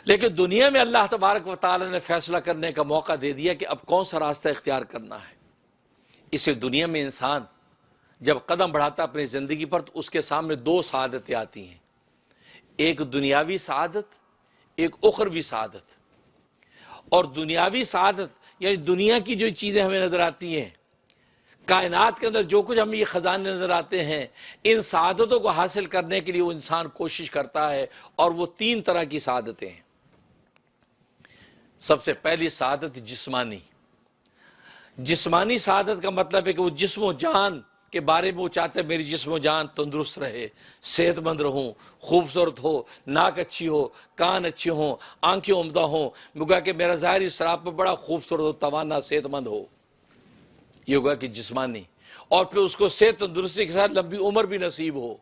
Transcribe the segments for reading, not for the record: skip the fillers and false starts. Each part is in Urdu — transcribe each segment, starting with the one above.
لیکن دنیا میں اللہ تبارک و تعالی نے فیصلہ کرنے کا موقع دے دیا کہ اب کون سا راستہ اختیار کرنا ہے۔ اسے دنیا میں انسان جب قدم بڑھاتا اپنی زندگی پر تو اس کے سامنے دو سعادتیں آتی ہیں، ایک دنیاوی سعادت، ایک اخروی سعادت۔ اور دنیاوی سعادت یعنی دنیا کی جو چیزیں ہمیں نظر آتی ہیں، کائنات کے اندر جو کچھ ہمیں یہ خزانے نظر آتے ہیں، ان سعادتوں کو حاصل کرنے کے لیے وہ انسان کوشش کرتا ہے، اور وہ تین طرح کی سعادتیں ہیں۔ سب سے پہلی سعادت جسمانی۔ جسمانی سعادت کا مطلب ہے کہ وہ جسم و جان کے بارے میں وہ چاہتے ہیں میری جسم و جان تندرست رہے، صحت مند رہوں، خوبصورت ہو، ناک اچھی ہو، کان اچھے ہوں، آنکھیں عمدہ ہوں، گویا کہ میرا ظاہری سراپا بڑا خوبصورت ہو، توانا، صحت مند ہو، یہ ہوگا کہ جسمانی۔ اور پھر اس کو صحت تندرستی کے ساتھ لمبی عمر بھی نصیب ہو۔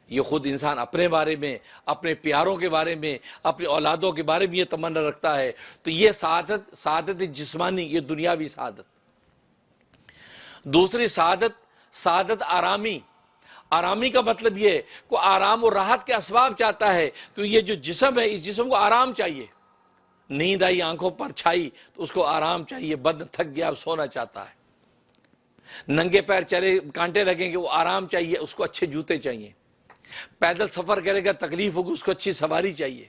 یہ خود انسان اپنے بارے میں، اپنے پیاروں کے بارے میں، اپنی اولادوں کے بارے میں یہ تمنا رکھتا ہے۔ تو یہ سعادت جسمانی، یہ دنیاوی سعادت۔ دوسری سعادت آرامی۔ آرامی کا مطلب یہ کہ آرام و راحت کے اسباب چاہتا ہے، کہ یہ جو جسم ہے اس جسم کو آرام چاہیے۔ نیند آئی آنکھوں پر چھائی تو اس کو آرام چاہیے، بدن تھک گیا اب سونا چاہتا ہے۔ ننگے پیر چلے کانٹے لگیں گے وہ آرام چاہیے، اس کو اچھے جوتے چاہیے۔ پیدل سفر کرے گا تکلیف ہوگی، اس کو اچھی سواری چاہیے۔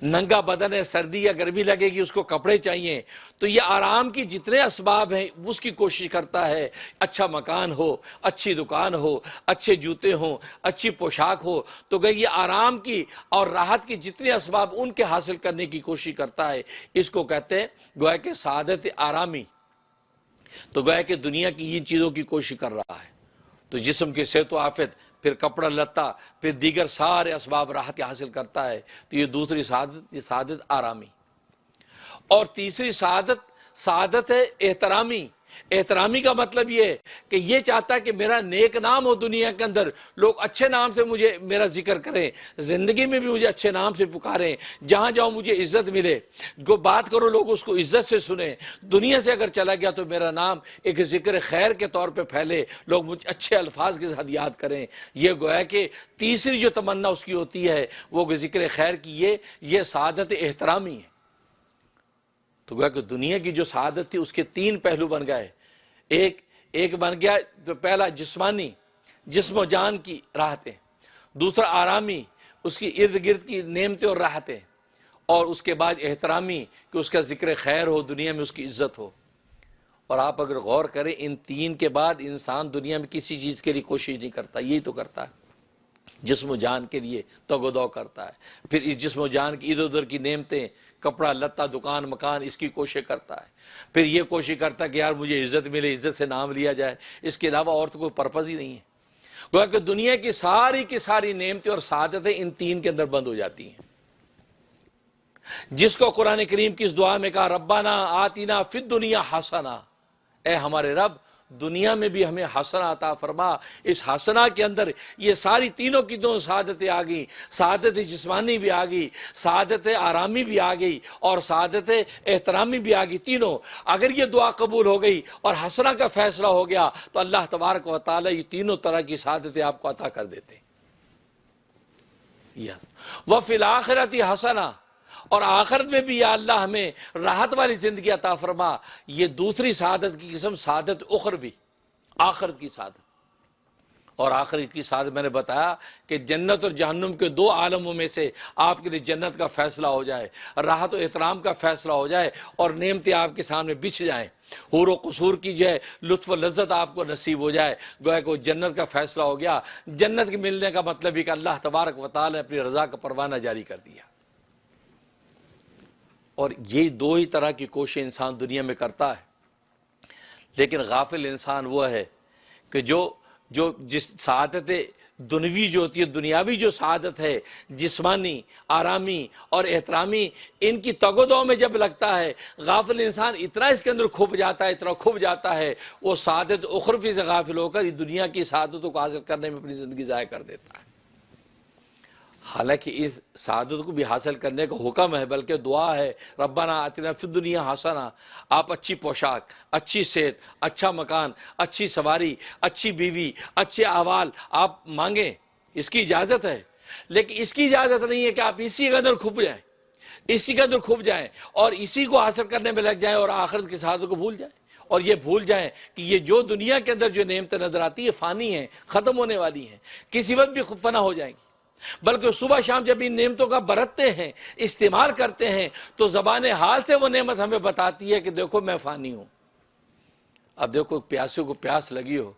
ننگا بدن ہے، سردی یا گرمی لگے گی، اس کو کپڑے چاہیے۔ تو یہ آرام کی جتنے اسباب ہیں اس کی کوشش کرتا ہے، اچھا مکان ہو، اچھی دکان ہو، اچھے جوتے ہوں، اچھی پوشاک ہو۔ تو یہ آرام کی اور راحت کی جتنے اسباب ان کے حاصل کرنے کی کوشش کرتا ہے، اس کو کہتے ہیں گویا کہ سعادت آرامی۔ تو گویا کہ دنیا کی ان چیزوں کی کوشش کر رہا ہے، تو جسم کی صحت و عافیت، پھر کپڑا لتا، پھر دیگر سارے اسباب راحت کے حاصل کرتا ہے۔ تو یہ دوسری سعادت، یہ سعادت آرامی۔ اور تیسری سعادت ہے احترامی۔ احترامی کا مطلب یہ ہے کہ یہ چاہتا ہے کہ میرا نیک نام ہو، دنیا کے اندر لوگ اچھے نام سے مجھے میرا ذکر کریں، زندگی میں بھی مجھے اچھے نام سے پکاریں، جہاں جاؤں مجھے عزت ملے، جو بات کرو لوگ اس کو عزت سے سنیں۔ دنیا سے اگر چلا گیا تو میرا نام ایک ذکر خیر کے طور پہ پھیلے، لوگ مجھے اچھے الفاظ کے ساتھ یاد کریں۔ یہ گویا کہ تیسری جو تمنا اس کی ہوتی ہے وہ ذکر خیر کی، یہ سعادت احترامی ہے۔ تو گویا کہ دنیا کی جو سعادت تھی اس کے تین پہلو بن گئے۔ ایک بن گیا تو پہلا جسمانی، جسم و جان کی راحتیں۔ دوسرا آرامی، اس کی ارد گرد کی نعمتیں اور راحتیں۔ اور اس کے بعد احترامی، کہ اس کا ذکر خیر ہو، دنیا میں اس کی عزت ہو۔ اور آپ اگر غور کریں ان تین کے بعد انسان دنیا میں کسی چیز کے لیے کوشش نہیں کرتا، یہی تو کرتا ہے، جسم و جان کے لیے تگ و دو کرتا ہے۔ پھر اس جسم و جان کی ادھر ادھر کی نعمتیں، کپڑا لتا، دکان مکان، اس کی کوشش کرتا ہے۔ پھر یہ کوشش کرتا ہے کہ یار مجھے عزت ملے، عزت سے نام لیا جائے، اس کے علاوہ اور تو کوئی پرپز ہی نہیں ہے۔ گویا کہ دنیا کی ساری نعمتیں اور سعادتیں ان تین کے اندر بند ہو جاتی ہیں۔ جس کو قرآن کریم کی اس دعا میں کہا ربنا آتنا فی الدنیا حسنہ، اے ہمارے رب دنیا میں بھی ہمیں حسنہ عطا فرما۔ اس حسنہ کے اندر یہ ساری تینوں کی دونوں سعادتیں آ گئیں، سعادت جسمانی بھی آ گئی، سعادت آرامی بھی آ گئی، اور سعادت احترامی بھی آ گئی۔ تینوں اگر یہ دعا قبول ہو گئی اور حسنہ کا فیصلہ ہو گیا تو اللہ تبارک و تعالی یہ تینوں طرح کی سعادتیں آپ کو عطا کر دیتے ہیں۔ وَفِي الْآخِرَةِ حسنہ، اور آخرت میں بھی یا اللہ ہمیں راحت والی زندگی عطا فرما۔ یہ دوسری سعادت کی قسم سعادت اخروی، آخرت کی سعادت۔ اور آخرت کی سعادت میں نے بتایا کہ جنت اور جہنم کے دو عالموں میں سے آپ کے لیے جنت کا فیصلہ ہو جائے، راحت و احترام کا فیصلہ ہو جائے، اور نعمتیں آپ کے سامنے بچھ جائیں، حور و قصور کی جو ہے لطف و لذت آپ کو نصیب ہو جائے، گویا کہ وہ جنت کا فیصلہ ہو گیا۔ جنت کے ملنے کا مطلب ہے کہ اللہ تبارک و تعالی نے اپنی رضا کا پروانہ جاری کر دیا۔ اور یہ دو ہی طرح کی کوشش انسان دنیا میں کرتا ہے، لیکن غافل انسان وہ ہے کہ جو جس سعادت دنیوی جو ہوتی ہے، دنیاوی جو سعادت ہے، جسمانی، آرامی اور احترامی، ان کی تگ و دو میں جب لگتا ہے غافل انسان اتنا اس کے اندر کھپ جاتا ہے وہ سعادت اخروی سے غافل ہو کر دنیا کی سعادتوں کو حاصل کرنے میں اپنی زندگی ضائع کر دیتا ہے۔ حالانکہ اس سعادت کو بھی حاصل کرنے کا حکم ہے، بلکہ دعا ہے ربنا آتنا فی الدنیا حسنہ۔ آپ اچھی پوشاک، اچھی صحت، اچھا مکان، اچھی سواری، اچھی بیوی، اچھے احوال آپ مانگیں، اس کی اجازت ہے۔ لیکن اس کی اجازت نہیں ہے کہ آپ اسی کے اندر کھپ جائیں، اسی کے اندر کھپ جائیں اور اسی کو حاصل کرنے میں لگ جائیں اور آخرت کے ساتھوں کو بھول جائیں، اور یہ بھول جائیں کہ یہ جو دنیا کے اندر جو نعمتیں نظر آتی ہے فانی ہیں، ختم ہونے والی ہیں، کسی وقت بھی فنا ہو جائیں گی۔ بلکہ صبح شام جب ان نعمتوں کا برتتے ہیں، استعمال کرتے ہیں، تو زبان حال سے وہ نعمت ہمیں بتاتی ہے کہ دیکھو میں فانی ہوں۔ اب دیکھو پیاسے کو پیاس لگی ہو،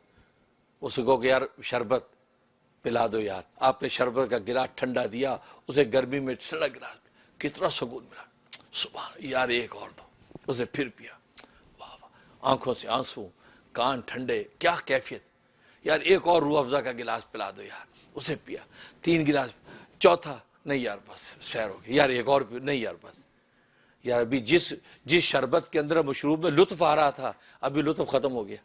اس کو کہ یار شربت پلا دو یار، آپ نے شربت کا گلاس ٹھنڈا دیا، اسے گرمی میں ٹھنڈا گلاس، کتنا سکون ملا، سبحان یار ایک اور دو، اسے پھر پیا، واہ واہ، آنکھوں سے آنسو، کان ٹھنڈے، کیا کیفیت، یار ایک اور روح افزا کا گلاس پلا دو یار، اسے پیا، 3 گلاس، چوتھا نہیں یار بس سیر ہو گیا، یار ایک اور نہیں یار بس، یار ابھی جس شربت کے اندر مشروب میں لطف آ رہا تھا ابھی لطف ختم ہو گیا۔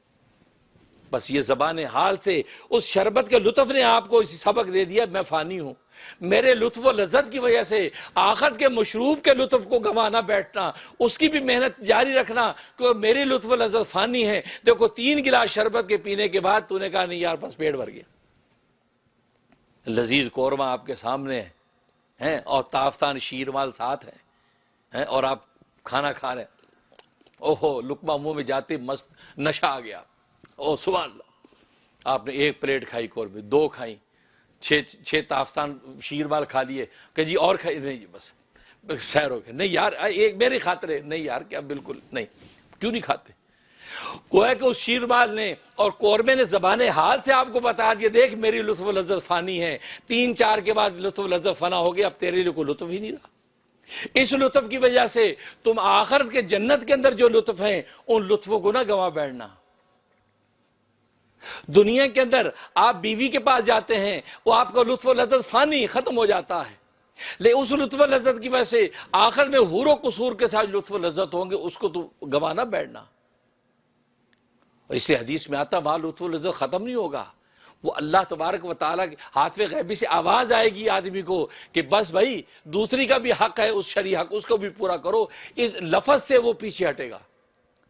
بس یہ زبان حال سے اس شربت کے لطف نے آپ کو اسی سبق دے دیا، میں فانی ہوں، میرے لطف و لذت کی وجہ سے آخرت کے مشروب کے لطف کو گنوانا بیٹھنا، اس کی بھی محنت جاری رکھنا کہ میری لطف و لذت فانی ہے۔ دیکھو 3 گلاس شربت کے پینے کے بعد تو نے کہا نہیں یار بس پیٹ بھر گیا، لذیذ قورمہ آپ کے سامنے ہے اور تافتان شیرمال ساتھ ہے اور آپ کھانا کھا رہے ہیں، اوہو لقمہ منہ میں جاتے مست نشہ آ گیا، او سبحان اللہ، آپ نے 1 پلیٹ کھائی قورمے، 2 کھائیں، 6 تافتان شیرمال کھا لیے کہ جی اور کھائی، نہیں جی بس سیر ہو گیا، نہیں یار ایک میری خاطر ہے، نہیں یار کیا بالکل نہیں، کیوں نہیں کھاتے؟ گویا کہ اس شیرمال نے اور قورمے نے زبان حال سے آپ کو بتا دیا دیکھ میری لطف و لذت فانی ہے، 3-4 کے بعد لطف و لذت فنا ہو گیا، اب تیرے لیے کوئی لطف ہی نہیں رہا۔ اس لطف کی وجہ سے تم آخرت کے جنت کے اندر جو لطف ہیں ان لطفوں کو نہ گنوا بیٹھنا۔ دنیا کے اندر آپ بیوی کے پاس جاتے ہیں، وہ آپ کا لطف و لذت فانی ختم ہو جاتا ہے، لیکن اس لطف و لذت کی وجہ سے آخر میں حور و قصور کے ساتھ لطف و لذت ہوں گے، اس کو تو گنوانا بیٹھنا۔ اس لیے حدیث میں آتا وہاں لطف و لذت ختم نہیں ہوگا، وہ اللہ تبارک و تعالیٰ کے ہاتھ غیبی سے آواز آئے گی آدمی کو کہ بس بھائی دوسری کا بھی حق ہے، اس شرعی حق اس کو بھی پورا کرو، اس لفظ سے وہ پیچھے ہٹے گا،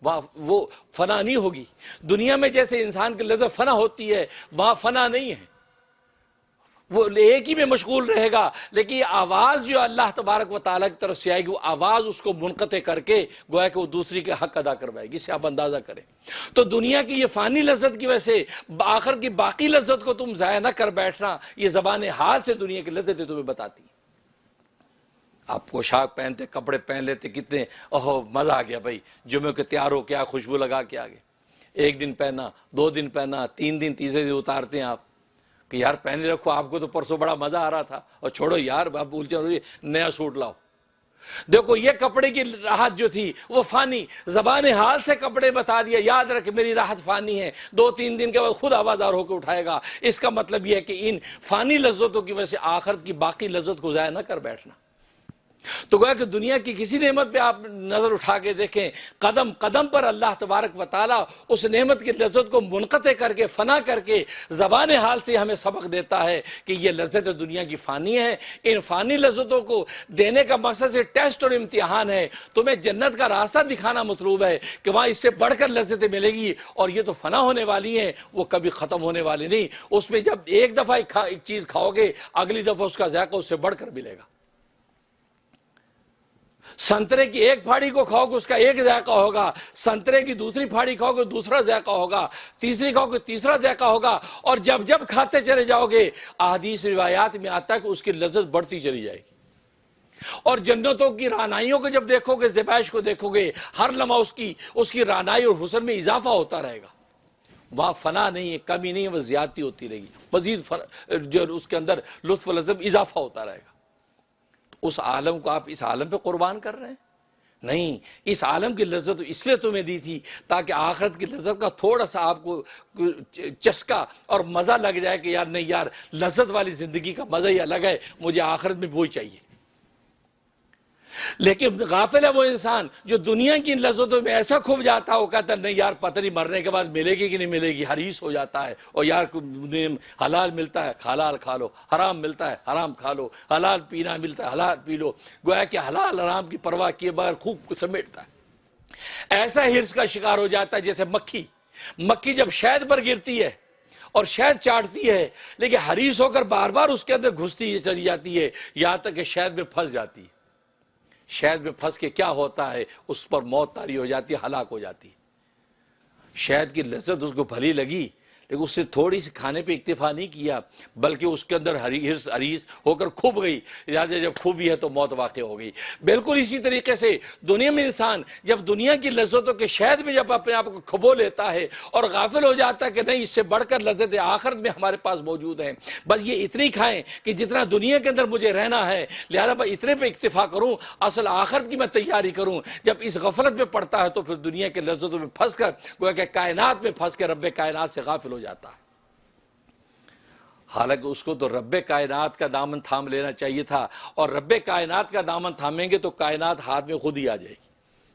وہ فنا نہیں ہوگی۔ دنیا میں جیسے انسان کی لذت فنا ہوتی ہے وہاں فنا نہیں ہے، وہ ایک ہی میں مشغول رہے گا، لیکن یہ آواز جو اللہ تبارک و تعالیٰ کی طرف سے آئے گی وہ آواز اس کو منقطع کر کے گویا کہ وہ دوسری کے حق ادا کروائے گی، اسے آپ اندازہ کریں۔ تو دنیا کی یہ فانی لذت کی وجہ سے آخر کی باقی لذت کو تم ضائع نہ کر بیٹھنا، یہ زبان حال سے دنیا کی لذتیں تمہیں بتاتی ہیں۔ آپ پوشاک پہنتے، کپڑے پہن لیتے، کتنے اوہ مزہ آ گیا بھائی، جمعے کے تیار ہو کے خوشبو لگا کے آگے، 1 دن پہنا، 2 دن پہنا، 3 دن تیسرے دن اتارتے ہیں آپ کہ یار پہنے رکھو، آپ کو تو پرسوں بڑا مزہ آ رہا تھا، اور چھوڑو یار آپ بھول جاؤ نیا سوٹ لاؤ۔ دیکھو یہ کپڑے کی راحت جو تھی وہ فانی، زبان حال سے کپڑے بتا دیا یاد رکھ میری راحت فانی ہے، 2-3 دن کے بعد خود آوازدار ہو کے اٹھائے گا۔ اس کا مطلب یہ ہے کہ ان فانی لذتوں کی وجہ سے آخرت کی باقی لذت کو ضائع نہ کر بیٹھنا۔ تو گویا کہ دنیا کی کسی نعمت پہ آپ نظر اٹھا کے دیکھیں، قدم قدم پر اللہ تبارک و تعالیٰ اس نعمت کی لذت کو منقطع کر کے فنا کر کے زبان حال سے ہمیں سبق دیتا ہے کہ یہ لذت دنیا کی فانی ہے، ان فانی لذتوں کو دینے کا مقصد سے ٹیسٹ اور امتحان ہے، تمہیں جنت کا راستہ دکھانا مطلوب ہے کہ وہاں اس سے بڑھ کر لذتیں ملے گی، اور یہ تو فنا ہونے والی ہیں، وہ کبھی ختم ہونے والی نہیں۔ اس میں جب ایک دفعہ ایک چیز کھاؤ گے اگلی دفعہ اس کا ذائقہ اس سے بڑھ کر ملے گا۔ سنترے کی ایک پھاڑی کو کھاؤ گے اس کا ایک ذائقہ ہوگا، سنترے کی دوسری پھاڑی کھاؤ گے دوسرا ذائقہ ہوگا، تیسری کھاؤ گے تیسرا ذائقہ ہوگا، اور جب جب کھاتے چلے جاؤ گے احادیث روایات میں آتا ہے کہ اس کی لذت بڑھتی چلی جائے گی۔ اور جنتوں کی رعنائیوں کو جب دیکھو گے، زیبائش کو دیکھو گے، ہر لمحہ اس کی رعنائی اور حسن میں اضافہ ہوتا رہے گا، وہاں فنا نہیں ہے، کمی نہیں ہے، وہ زیادتی ہوتی رہے گی، مزید جو اس کے اندر لطف و لذت اضافہ ہوتا رہے گا۔ اس عالم کو آپ اس عالم پہ قربان کر رہے ہیں؟ نہیں، اس عالم کی لذت اس لیے تمہیں دی تھی تاکہ آخرت کی لذت کا تھوڑا سا آپ کو چسکا اور مزہ لگ جائے کہ یار نہیں یار لذت والی زندگی کا مزہ ہی الگ ہے، مجھے آخرت میں وہی چاہیے۔ لیکن غافل ہے وہ انسان جو دنیا کی لذتوں میں ایسا کھو جاتا ہے، وہ کہتا ہے نہیں یار پتہ نہیں مرنے کے بعد ملے گی کہ نہیں ملے گی، حریص ہو جاتا ہے، اور یار حلال ملتا ہے حلال کھا لو، حرام ملتا ہے حرام کھا لو، حلال پینا ملتا ہے حلال پی لو، گویا کہ حلال حرام کی پرواہ کیے بغیر خوب سمیٹتا ہے۔ ایسا حرص کا شکار ہو جاتا ہے جیسے مکھی جب شہد پر گرتی ہے اور شہد چاٹتی ہے، لیکن حریص ہو کر بار بار اس کے اندر گھستی چلی جاتی ہے، یہاں تک کہ شہد میں پھنس جاتی ہے۔ شہد میں پھنس کے کیا ہوتا ہے، اس پر موت طاری ہو جاتی ہے، ہلاک ہو جاتی ہے۔ شہد کی لذت اس کو بھلی لگی، لیکن اس نے تھوڑی سی کھانے پہ اکتفا نہیں کیا، بلکہ اس کے اندر حریص ہو کر کھب گئی، لہٰذا جب کھوبی ہے تو موت واقع ہو گئی۔ بالکل اسی طریقے سے دنیا میں انسان جب دنیا کی لذتوں کے شہد میں جب اپنے آپ کو کھبو لیتا ہے اور غافل ہو جاتا ہے کہ نہیں، اس سے بڑھ کر لذت آخرت میں ہمارے پاس موجود ہیں، بس یہ اتنی کھائیں کہ جتنا دنیا کے اندر مجھے رہنا ہے، لہذا میں اتنے پہ اکتفا کروں، اصل آخرت کی میں تیاری کروں۔ جب اس غفلت میں پڑتا ہے تو پھر دنیا کے لذتوں میں پھنس کر گویا کہ کائنات میں پھنس کے رب کائنات سے غافل ہو جاتا ہے۔ حالانکہ اس کو تو رب کائنات کا دامن تھام لینا چاہیے تھا، اور رب کائنات کا دامن تھامیں گے تو کائنات ہاتھ میں خود ہی آ جائے گی۔